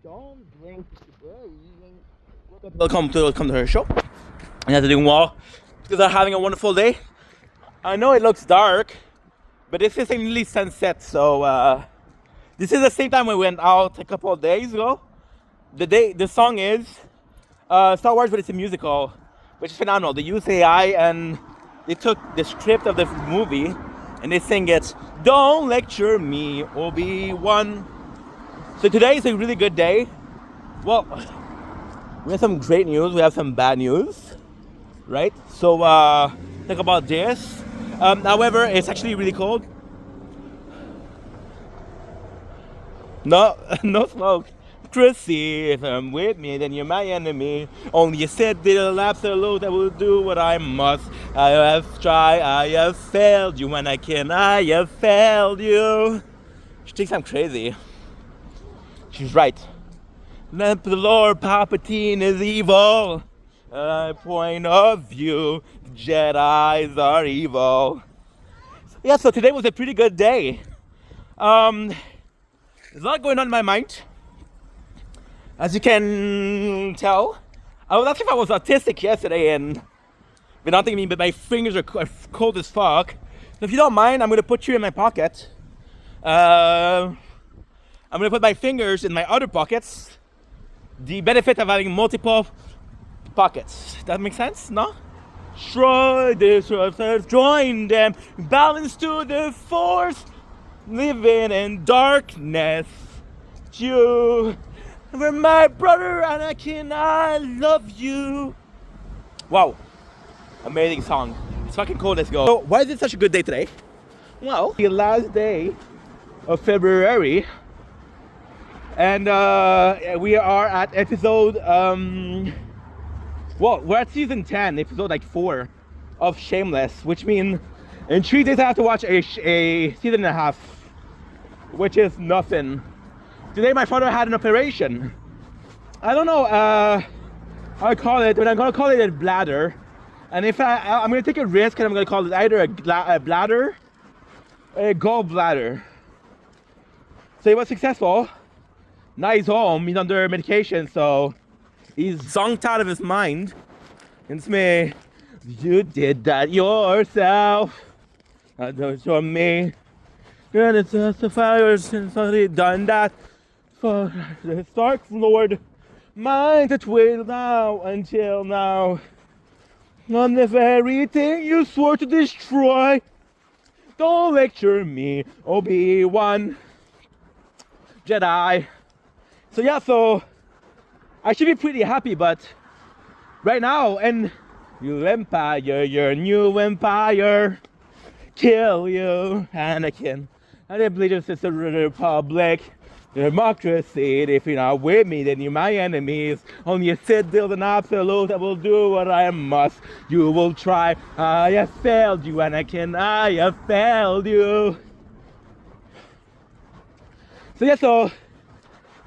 Don't blink today. Welcome to her show. You guys are doing well. You guys are having a wonderful day. I know it looks dark, but this is nearly sunset. So this is the same time we went out a couple of days ago. The song is Star Wars, but it's a musical, which is phenomenal. They use AI and they took the script of the movie and they sing it. Don't lecture me, Obi-Wan. So today is a really good day. Well, we have some great news. We have some bad news, right? So think about this. However, it's actually really cold. No, no smoke. Chrissy, if I'm with me, then you're my enemy. Only you said little absolute, I will do what I must. I have tried, I have failed you, and I have failed you. She thinks I'm crazy. She's right. The Lord Palpatine is evil. Point of view, the Jedis are evil. Yeah, so today was a pretty good day. There's a lot going on in my mind. As you can tell, I was asking if I was autistic yesterday, and but not thinking, but my fingers are cold as fuck. So if you don't mind, I'm gonna put you in my pocket. I'm gonna put my fingers in my other pockets. The benefit of having multiple pockets. That makes sense? No? Join them, balance to the force, living in darkness. You were my brother, Anakin, I love you. Wow, amazing song. It's fucking cool. Let's go. So why is it such a good day today? Well, the last day of February, and we are at episode well, we're at season 10, episode like 4 of Shameless, which means in 3 days I have to watch a season and a half, which is nothing. Today my father had an operation. I don't know how I call it, but I'm gonna call it a bladder. And if I'm gonna take a risk, and I'm gonna call it either a bladder or a gallbladder. So he was successful. Now he's home, he's under medication, so he's zonked out of his mind. It's me. You did that yourself. Don't show me. And it's just the fires since already done that. For the Stark Lord, mine that will now until now. On the very thing you swore to destroy. Don't lecture me, Obi-Wan Jedi. So yeah, so I should be pretty happy, but right now, and you empire, your new empire, kill you, Anakin. And I believe it's the Republic. Democracy, if you're not with me, then you're my enemies. Only a Sith build an absolute, I will do what I must. You will try, I have failed you, Anakin, I have failed you. So yeah, so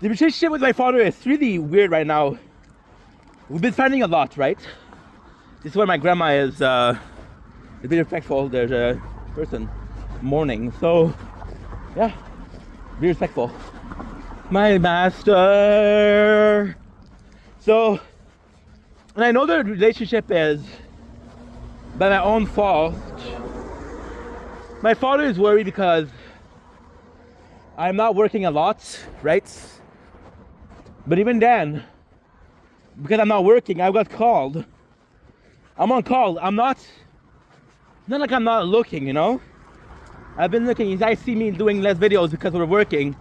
the relationship with my father is really weird right now. We've been fighting a lot, right? This is where my grandma is a bit respectful. There's a person mourning, so yeah, be respectful. My master. So, and I know the relationship is by my own fault. My father is worried because I'm not working a lot, right? But even then, because I'm not working, I got called. I'm on call. I'm not like I'm not looking, you know? I've been looking. You guys see me doing less videos because we're working.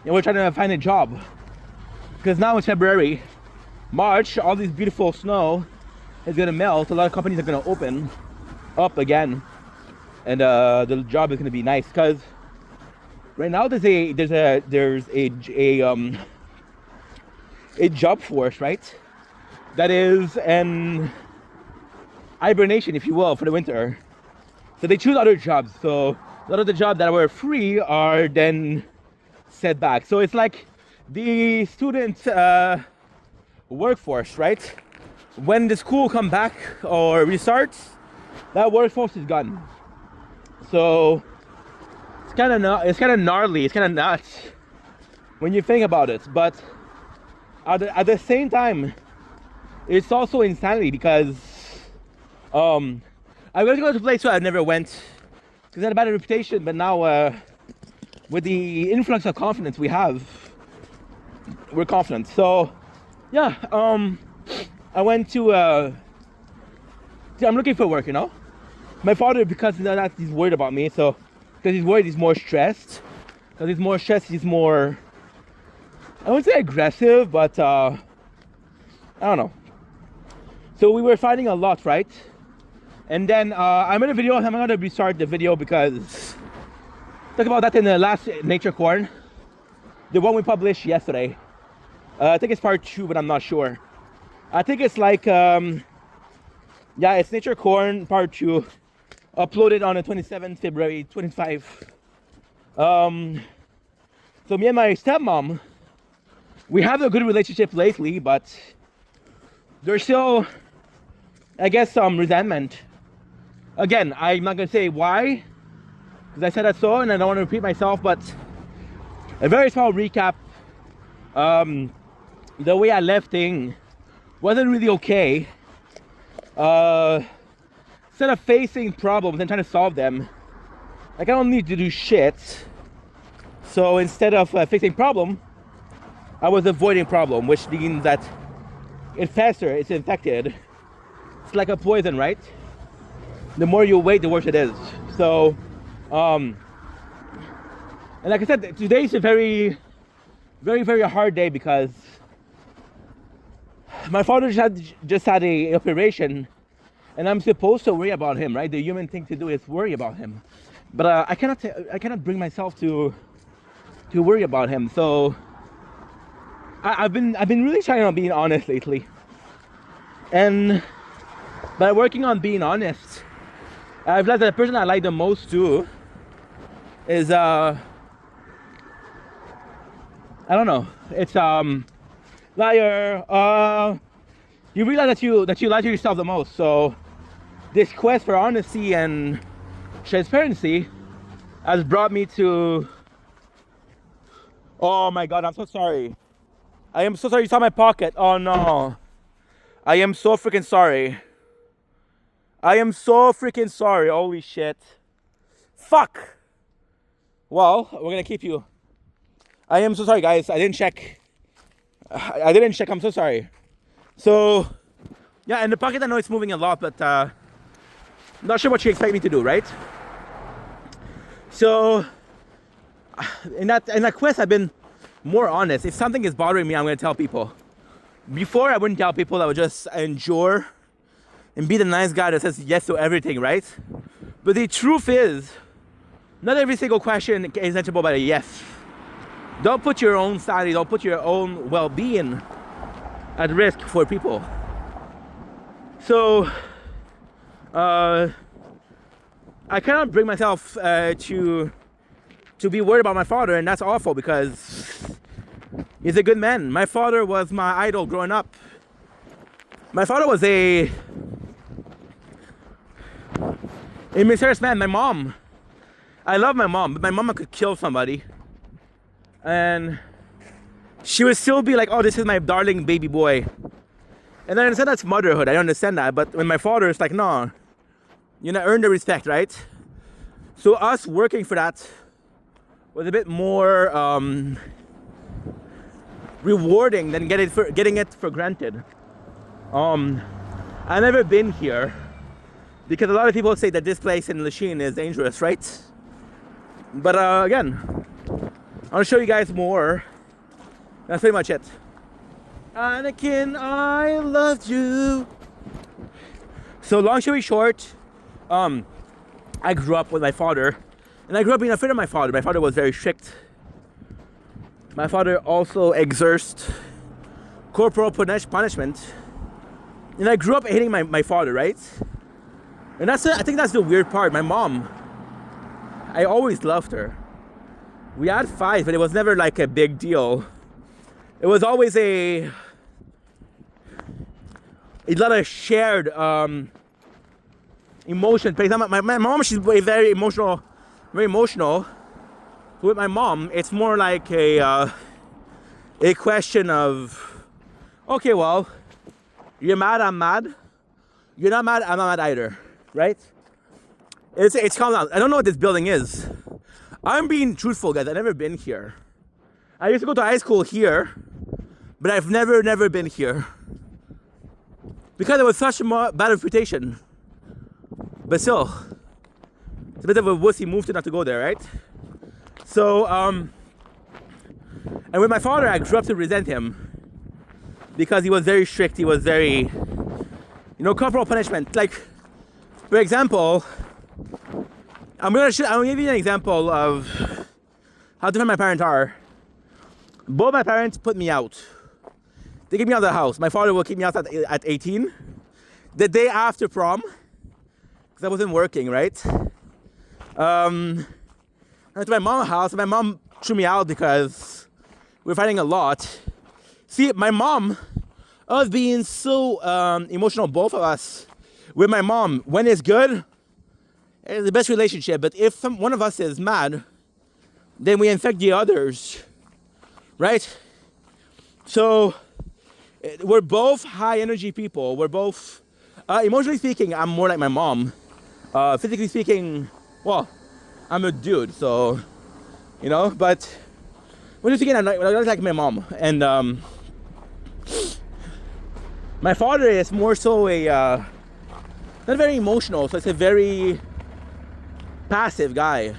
And we're trying to find a job. Because now it's February. March, all this beautiful snow is gonna melt. A lot of companies are gonna open up again. And the job is gonna be nice. Because right now there's a job force, right? That is an hibernation, if you will, for the winter. So they choose other jobs. So a lot of the jobs that were free are then set back. So it's like the student workforce, right? When the school come back or restarts, that workforce is gone. So it's kind of gnarly. It's kind of nuts when you think about it. But at the same time, it's also insanity because I was going to a place where I never went because I had a bad reputation, but now with the influx of confidence we have, we're confident. So yeah, I went to I'm looking for work, you know. My father, because that he's worried about me, so because he's worried, he's more stressed. Because he's more stressed, he's more, I wouldn't say aggressive, but I don't know. So we were fighting a lot, right? And then I made a video. I'm gonna restart the video because talk about that in the last Nature Corn, the one we published yesterday. I think it's part 2, but I'm not sure. I think it's like yeah, it's Nature Corn part 2, uploaded on the 27th February 25. So me and my stepmom, we have a good relationship lately, but there's still, I guess, some resentment. Again, I'm not gonna say why, because I said that so, and I don't want to repeat myself, but a very small recap. The way I left things wasn't really okay. Instead of facing problems and trying to solve them, like I don't need to do shit. So instead of fixing problem, I was avoiding problem, which means that it's faster, it's infected. It's like a poison, right? The more you wait, the worse it is. So, and like I said, today's a very, very, very hard day because my father just had a operation, and I'm supposed to worry about him, right? The human thing to do is worry about him, but I cannot bring myself to worry about him. So I've been really trying on being honest lately, and by working on being honest, I've realized that the person I like the most too is I don't know. It's liar. You realize that you lie to yourself the most. So this quest for honesty and transparency has brought me to. Oh my God! I'm so sorry. I am so sorry. You saw my pocket. Oh no! I am so freaking sorry. I am so freaking sorry. Holy shit! Fuck. Well, we're gonna keep you. I am so sorry, guys. I didn't check. I'm so sorry. So, yeah, in the pocket, I know it's moving a lot, but not sure what you expect me to do, right? So, in that quest, I've been more honest. If something is bothering me, I'm gonna tell people. Before, I wouldn't tell people. I would just endure and be the nice guy that says yes to everything, right? But the truth is, not every single question is answerable by a yes. Don't put your own sanity, don't put your own well-being at risk for people. So, I cannot bring myself to be worried about my father, and that's awful because he's a good man. My father was my idol growing up. My father was a mysterious man. My mom, I love my mom, but my mama could kill somebody, and she would still be like, oh, this is my darling baby boy. And I understand that's motherhood, I understand that, but when my father is like, no, you know, earn the respect, right? So us working for that was a bit more rewarding than getting it for granted. I've never been here because a lot of people say that this place in Lachine is dangerous, right? But again, I want to show you guys more. That's pretty much it. Anakin, I loved you. So long story short, I grew up with my father, and I grew up being afraid of my father. My father was very strict. My father also exercised corporal punishment, and I grew up hating my father, right? And I think that's the weird part. My mom, I always loved her. We had fights, but it was never like a big deal. It was always a lot of shared emotion. For example, my mom, she's very emotional. With my mom, it's more like a question of okay, well, you're mad, I'm mad. You're not mad, I'm not mad either, right? It's calm down. I don't know what this building is. I'm being truthful, guys. I've never been here. I used to go to high school here, but I've never been here. Because it was such a bad reputation. But still, it's a bit of a wussy move to not to go there, right? So, and with my father, I grew up to resent him. Because he was very strict, he was very, corporal punishment. Like, for example, I'm gonna give you an example of how different my parents are. Both my parents put me out. They kicked me out of the house. My father will kick me out at 18. The day after prom, because I wasn't working, right? I went to my mom's house, and my mom threw me out because we were fighting a lot. See, my mom, us being so emotional, both of us, with my mom, when it's good, it's the best relationship. But if one of us is mad, then we infect the others, right? So we're both high energy people. We're both, emotionally speaking, I'm more like my mom. Physically speaking, well, I'm a dude, so, but when you're speaking, I like my mom. And my father is more so not very emotional, so it's a very passive guy.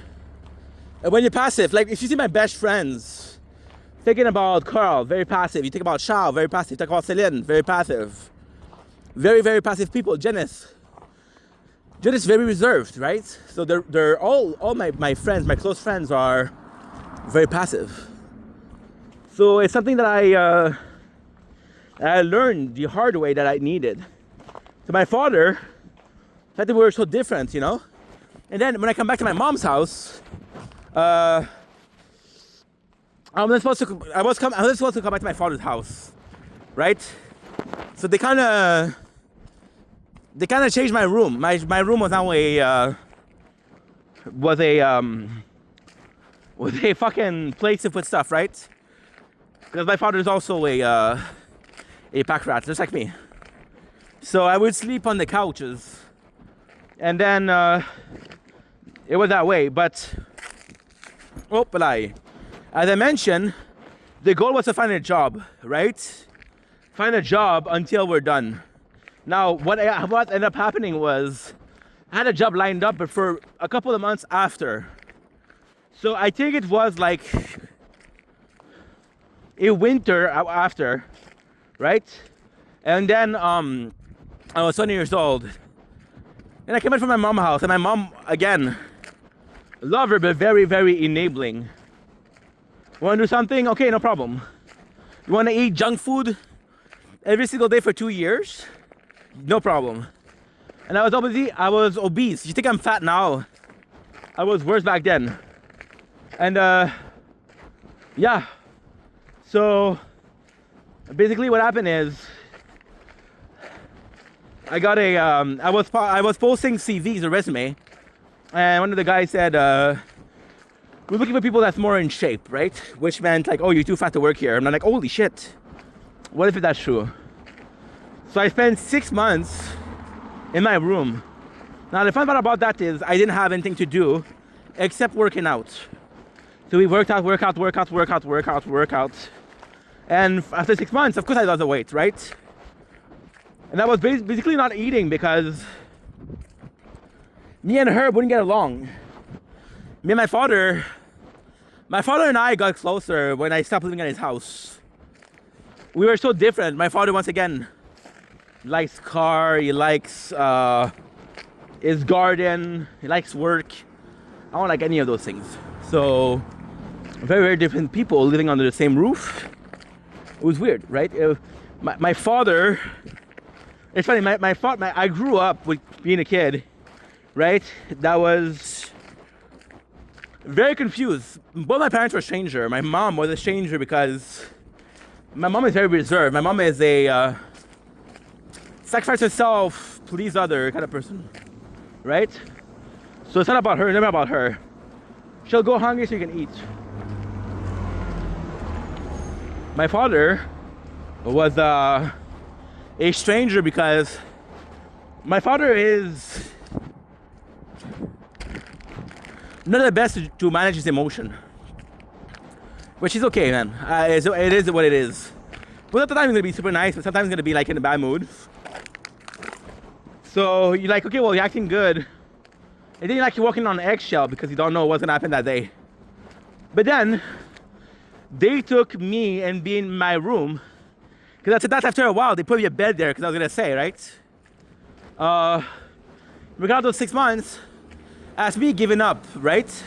And when you're passive, like if you see my best friends, thinking about Carl, very passive. You think about Shao, very passive. You think about Celine, very passive. Very, very passive people. Janice, very reserved, right? So they're all my friends, my close friends are very passive. So it's something that I learned the hard way that I needed. So my father, I thought we were so different, And then when I come back to my mom's house, I was supposed to come back to my father's house, right? So they kind of changed my room. My room was now was a fucking place to put stuff, right? Because my father is also a pack rat, just like me. So I would sleep on the couches, and then it was that way. But as I mentioned, the goal was to find a job, right? Find a job until we're done. Now, what ended up happening was I had a job lined up, but for a couple of months after. So I think it was like a winter after, right? And then I was 20 years old. And I came in from my mom's house, and my mom, again, love her, but very, very enabling. Want to do something? Okay, no problem. You want to eat junk food every single day for 2 years? No problem. And I was obese. You think I'm fat now? I was worse back then. And yeah. So basically what happened is I got I was posting CVs, a resume, and one of the guys said, we're looking for people that's more in shape, right? Which meant like, oh, you're too fat to work here. And I'm like, holy shit. What if that's true? So I spent 6 months in my room. Now the fun part about that is I didn't have anything to do except working out. So we worked out. And after 6 months, of course I lost the weight, right? And I was basically not eating because me and her wouldn't get along. Me and my father and I got closer when I stopped living at his house. We were so different. My father, once again, likes car, he likes his garden, he likes work. I don't like any of those things. So, very, very different people living under the same roof. It was weird, right? My father, it's funny, I grew up with being a kid, right? That was very confused. Both my parents were a stranger. My mom was a stranger because my mom is very reserved. My mom is a sacrifice herself, please other kind of person, right? So it's not about her, never about her. She'll go hungry so you can eat. My father was a stranger because my father is not the best to manage his emotion. Which is okay, man. It is what it is. But at the time, it's gonna be super nice, but sometimes it's gonna be like in a bad mood. So you're like, okay, well, you're acting good. And then you're like, you're walking on eggshell because you don't know what's gonna happen that day. But then they took me and be in my room, because that's after a while they put me a bed there, because I was gonna say, right? Regardless of 6 months, as me giving up, right?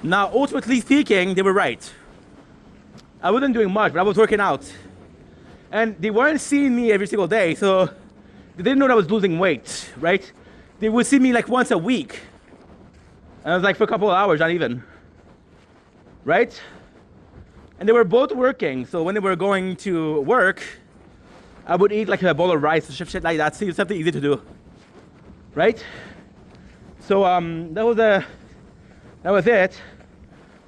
Now, ultimately speaking, they were right. I wasn't doing much, but I was working out. And they weren't seeing me every single day, so they didn't know that I was losing weight, right? They would see me like once a week. And I was like for a couple of hours, not even. Right? And they were both working, so when they were going to work, I would eat like a bowl of rice or shit like that. See, it's something easy to do. Right? So that was it.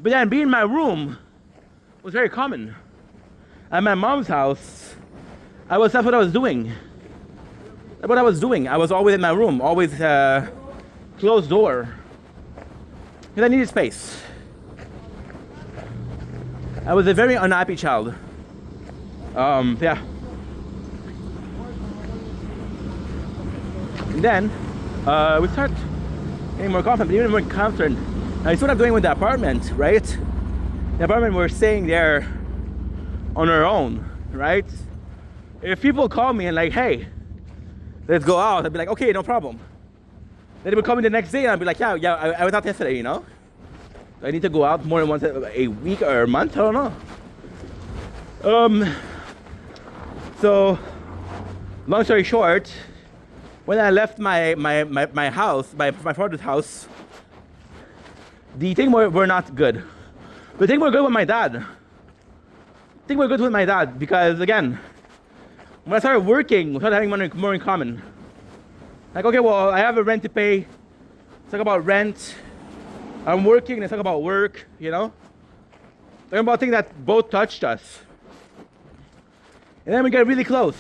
But then being in my room was very common. At my mom's house, that's what I was doing. That's what I was doing. I was always in my room, always closed door. Because I needed space. I was a very unhappy child. Yeah. And then we start getting more confident, but even more confident. And it's what I'm doing with the apartment, right? The apartment, we're staying there on our own, right? If people call me and like, hey, let's go out, I'd be like, okay, no problem. Then they would call me the next day and I'd be like, yeah, I was out yesterday, you know? I need to go out more than once a week or a month, I don't know. So, long story short, when I left my house, my father's house, the things were not good. But things were good with my dad. Things were good with my dad because, again, when I started working, we started having more in common. Like, okay, well, I have a rent to pay. Let's talk about rent. I'm working, let's talk about work, you know? Talking about things that both touched us. And then we get really close.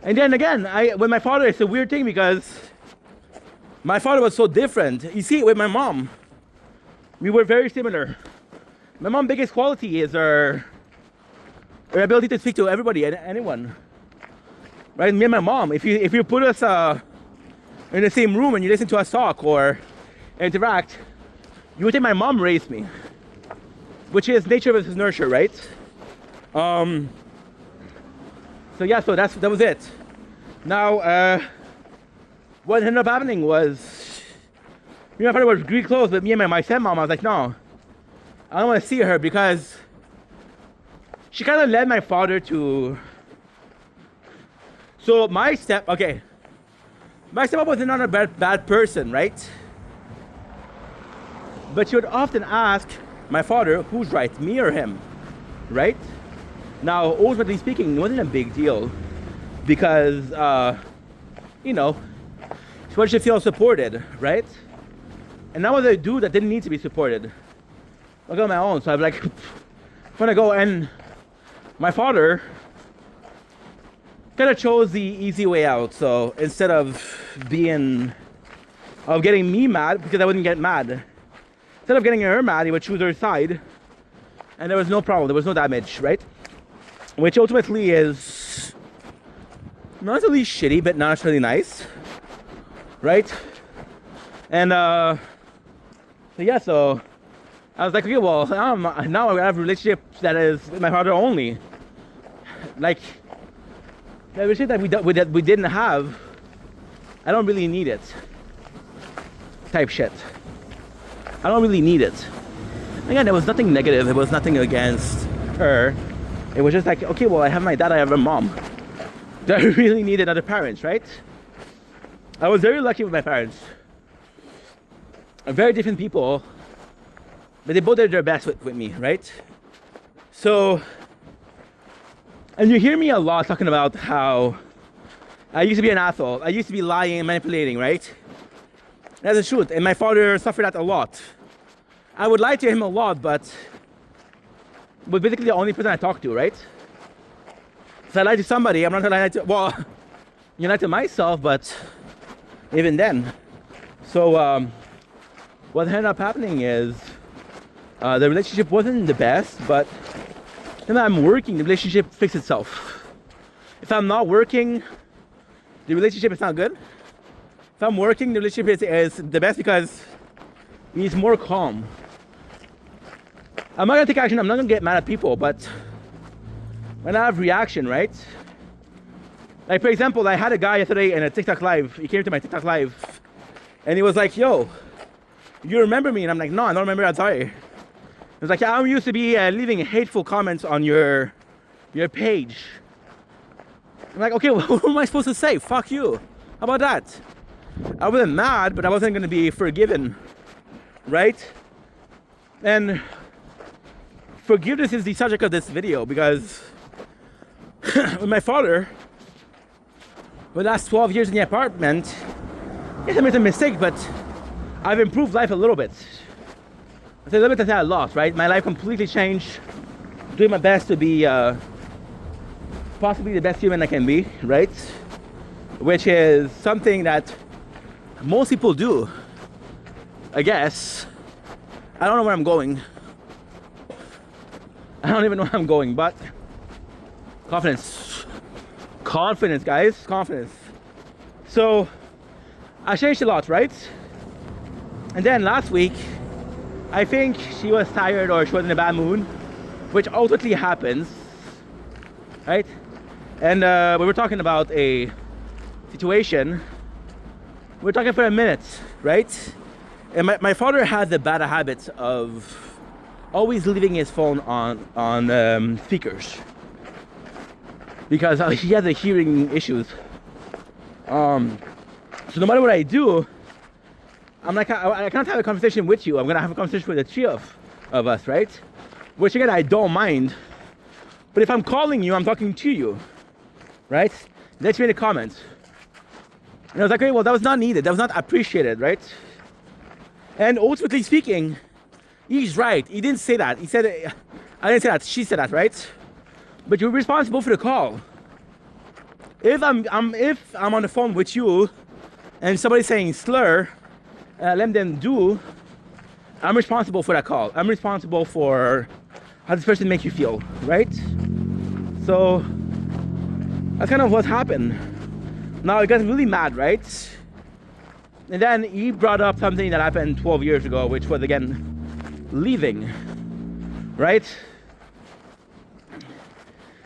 And then again, with my father, it's a weird thing because my father was so different. You see, with my mom, we were very similar. My mom's biggest quality is her ability to speak to everybody and anyone. Right? Me and my mom, if you put us in the same room and you listen to us talk or interact, you would think my mom raised me, which is nature versus nurture, right? So yeah, so that was it. Now, what ended up happening was, me and my father were really close, but me and my stepmom, I was like, no, I don't want to see her because she kind of led my father to. So my stepmom was not a bad person, right? But she would often ask my father, who's right, me or him, right? Now, ultimately speaking, it wasn't a big deal because, you know, she wanted to feel supported, right? And I was a dude that didn't need to be supported. I got my own, so I'm like, I'm gonna go. And my father kind of chose the easy way out. So instead of getting me mad, because I wouldn't get mad, instead of getting her mad, he would choose her side, and there was no problem, there was no damage, right? Which ultimately is not really shitty, but not really nice, right? And so yeah, so I was like, okay, well, now I have a relationship that is with my father only. Like, the relationship that we didn't have, I don't really need it. Type shit. I don't really need it. Again, there was nothing negative. There was nothing against her. It was just like, okay, well, I have my dad, I have a mom. Do I really need another parent, right? I was very lucky with my parents. Very different people, but they both did their best with me, right? So, and you hear me a lot talking about how I used to be an asshole. I used to be lying and manipulating, right? That's the truth. And my father suffered that a lot. I would lie to him a lot, but was basically the only person I talked to, right? So I lied to somebody. I'm not gonna lie to, well, you lie to myself, but even then. So what ended up happening is the relationship wasn't the best, but then I'm working, the relationship fixed itself. If I'm not working, the relationship is not good. If I'm working, the relationship is the best because it's more calm. I'm not gonna take action, I'm not gonna get mad at people, but when I have reaction, right? Like for example, I had a guy yesterday in a TikTok live, he came to my TikTok live, and he was like, yo, you remember me? And I'm like, no, I don't remember, I'm sorry. He was like, yeah, I used to be leaving hateful comments on your page. I'm like, okay, well, what am I supposed to say? Fuck you. How about that? I wasn't mad, but I wasn't gonna be forgiven, right? And forgiveness is the subject of this video because with my father, for the last 12 years in the apartment, yes, I made a mistake, but I've improved life a little bit. I say a little bit that I lost, right? My life completely changed. Doing my best to be possibly the best human I can be, right? Which is something that most people do, I guess. I don't know where I'm going. I don't even know where I'm going, but confidence. Confidence, guys, confidence. So I changed a lot, right? And then last week, I think she was tired or she was in a bad mood, which ultimately happens, right? And we were talking about a situation. We were talking for a minute, right? And my father has the bad habit of always leaving his phone on speakers because he has a hearing issues. So no matter what I do, I'm like, I can't have a conversation with you. I'm gonna have a conversation with the three of us, right? Which again, I don't mind. But if I'm calling you, I'm talking to you, right? Let's read the comments. And I was like, okay, well, that was not needed. That was not appreciated, right? And ultimately speaking, he's right. He didn't say that. He said, I didn't say that. She said that, right? But you're responsible for the call. If I'm on the phone with you and somebody's saying slur, let them do, I'm responsible for that call. I'm responsible for how this person makes you feel, right? So that's kind of what happened. Now I got really mad, right? And then he brought up something that happened 12 years ago, which was again leaving, right?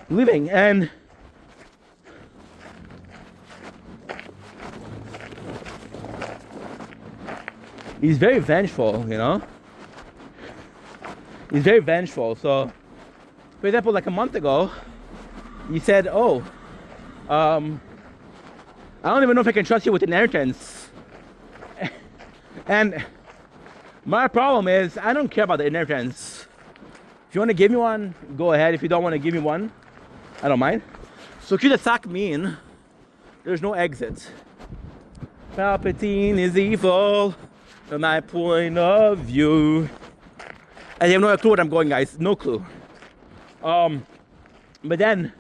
Leaving, and he's very vengeful, you know? He's very vengeful. So, for example, like a month ago, he said, oh, I don't even know if I can trust you with an inheritance. And my problem is, I don't care about the inheritance. If you want to give me one, go ahead. If you don't want to give me one, I don't mind. So cul-de-sac mean there's no exit. Palpatine is evil from my point of view. I have no clue where I'm going, guys. No clue. But then,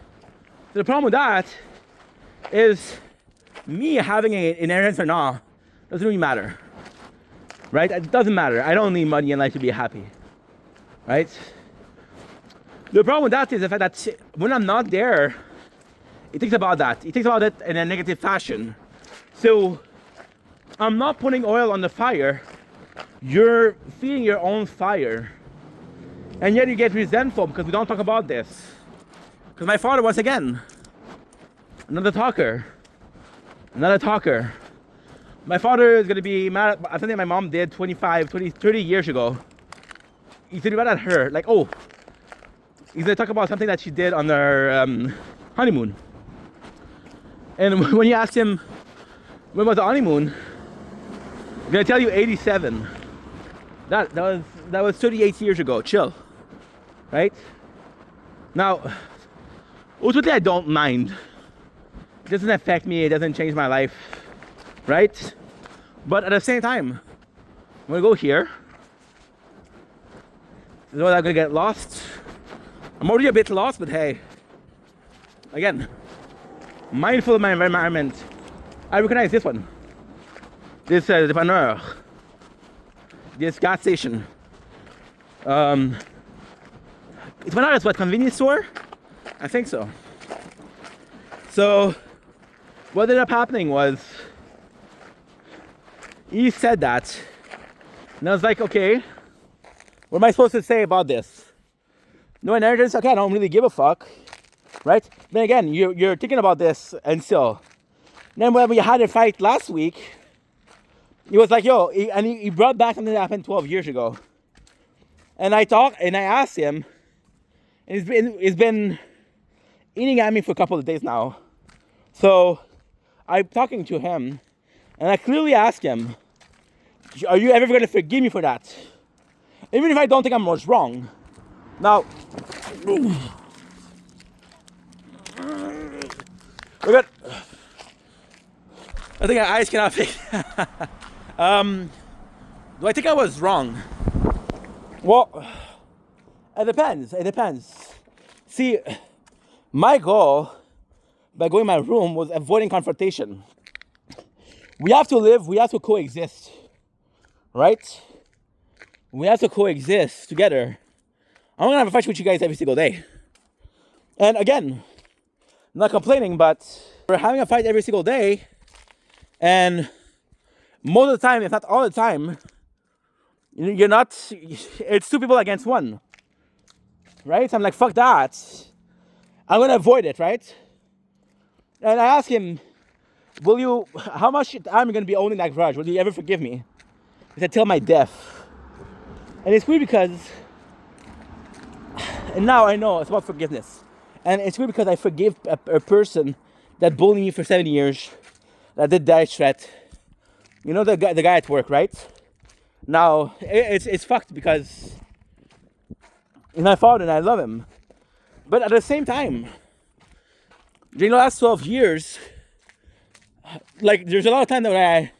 the problem with that is me having an inheritance or not doesn't really matter. Right? It doesn't matter. I don't need money in life to be happy. Right? The problem with that is the fact that when I'm not there, he thinks about that. He thinks about it in a negative fashion. So, I'm not putting oil on the fire. You're feeding your own fire. And yet you get resentful because we don't talk about this. Because my father, once again, another talker. Another talker. My father is going to be mad at something my mom did 25, 20, 30 years ago. He's going to be mad at her. Like, oh, he's going to talk about something that she did on their honeymoon. And when you ask him, when was the honeymoon? I'm going to tell you 87. That was 38 years ago. Chill. Right? Now, ultimately, I don't mind. It doesn't affect me. It doesn't change my life. Right? But at the same time, I'm gonna go here. Is I'm gonna get lost. I'm already a bit lost, but hey, again, mindful of my environment. I recognize this one. This dépanneur. This gas station. It's what, convenience store? I think so. So, what ended up happening was, he said that, and I was like, okay, what am I supposed to say about this? No, and I just, okay, I don't really give a fuck, right? Then again, you're thinking about this, and still. Then when we had a fight last week, he was like, yo, he brought back something that happened 12 years ago. And I asked him, and he's been eating at me for a couple of days now. So I'm talking to him, and I clearly asked him, are you ever going to forgive me for that? Even if I don't think I was wrong. Now, look at, I think my eyes cannot fix. Do I think I was wrong? Well, it depends. See, my goal by going in my room was avoiding confrontation. We have to live, we have to coexist, right? We have to coexist together. I'm gonna have a fight with you guys every single day. And again, I'm not complaining, but we're having a fight every single day, and most of the time, if not all the time, it's two people against one, right? So I'm like, fuck that. I'm gonna avoid it, right? And I asked him, how much time are you gonna be owning that grudge? Will you ever forgive me? He said, till my death. And it's weird because, and now I know it's about forgiveness. And it's weird because I forgive a person that bullied me for 7 years, that did that threat. You know the guy at work, right? Now, it's fucked because he's my father and I love him. But at the same time, during the last 12 years, like, there's a lot of time that I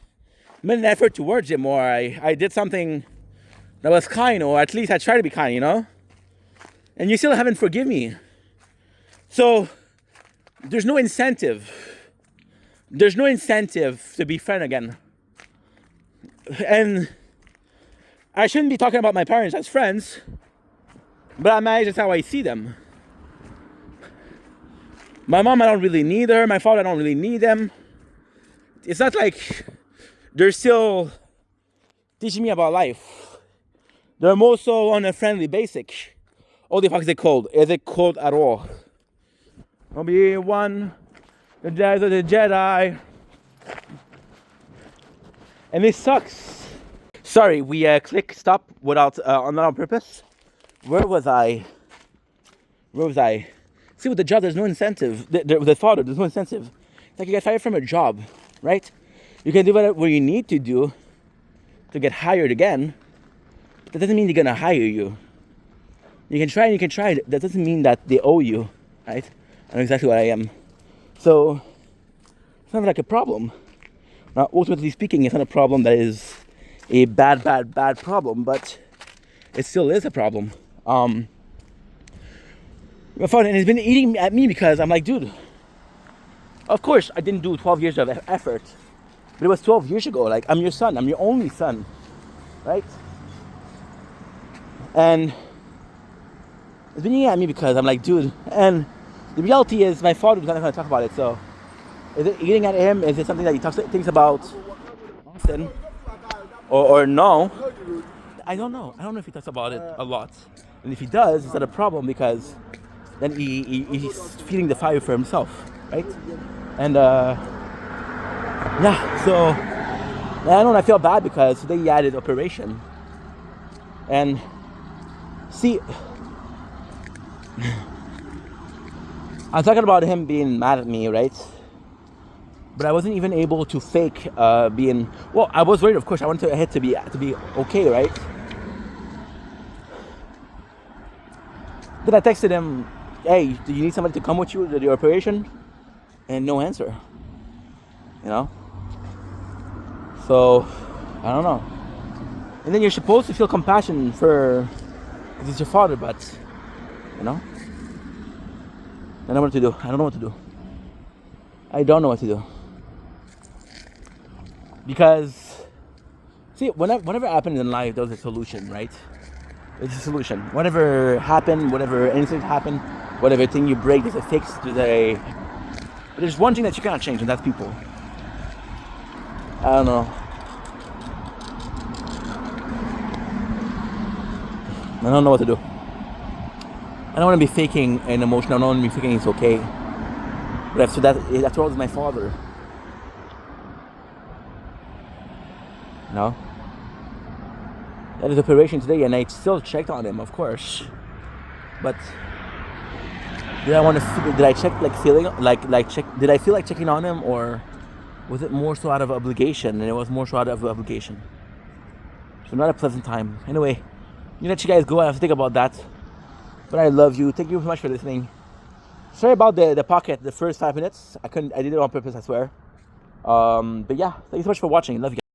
made an effort towards him, or I did something that was kind, or at least I tried to be kind, you know? And you still haven't forgiven me. So, there's no incentive. There's no incentive to be friend again. And I shouldn't be talking about my parents as friends, but I'm not just how I see them. My mom, I don't really need her. My father, I don't really need them. It's not like they're still teaching me about life. They're more so on a friendly basic. What the fuck is it called? Is it called at all? Obi-Wan, the Jedi. And it sucks. Sorry, we click stop without not on purpose. Where was I? See, with the job, there's no incentive. The father, there's no incentive. It's like you get fired from a job, right? You can do whatever you need to do to get hired again. That doesn't mean they're gonna hire you. You can try and you can try. That doesn't mean that they owe you, right? I know exactly what I am. So it's not like a problem. Now, ultimately speaking, it's not a problem that is a bad problem, but it still is a problem. And he's been eating at me because I'm like, dude, of course I didn't do 12 years of effort, but it was 12 years ago. Like, I'm your son, I'm your only son, right? And he's been eating at me because I'm like, dude, and the reality is my father was not going to talk about it. So is it eating at him? Is it something that he thinks about often? Or no? I don't know. I don't know if he talks about it a lot. And if he does, it's not a problem because then he's feeding the fire for himself, right? And yeah, so I don't know, I feel bad because today he added operation. And see, I'm talking about him being mad at me, right? But I wasn't even able to fake being. Well, I was worried, of course. I wanted it to be okay, right? Then I texted him, "Hey, do you need somebody to come with you to the operation?" And no answer. You know. So I don't know. And then you're supposed to feel compassion for, because it's your father, but you know, I don't know what to do. I don't know what to do. I don't know what to do. Because, see, whatever happened in life, there was a solution, right? It's a solution. Whatever happened, whatever incident happened, whatever thing you break, there's a fix, there's one thing that you cannot change, and that's people. I don't know. I don't know what to do. I don't want to be faking an emotion. I don't want to be faking it's okay. But after all, it's my father. No. That is operation today, and I still checked on him, of course. But did I check like feeling like check? Did I feel like checking on him, or was it more so out of obligation? And it was more so out of obligation. So not a pleasant time. Anyway, you let you guys go. I have to think about that. But I love you. Thank you so much for listening. Sorry about the pocket. The first 5 minutes, I did it on purpose. I swear. But yeah, thank you so much for watching. Love you guys.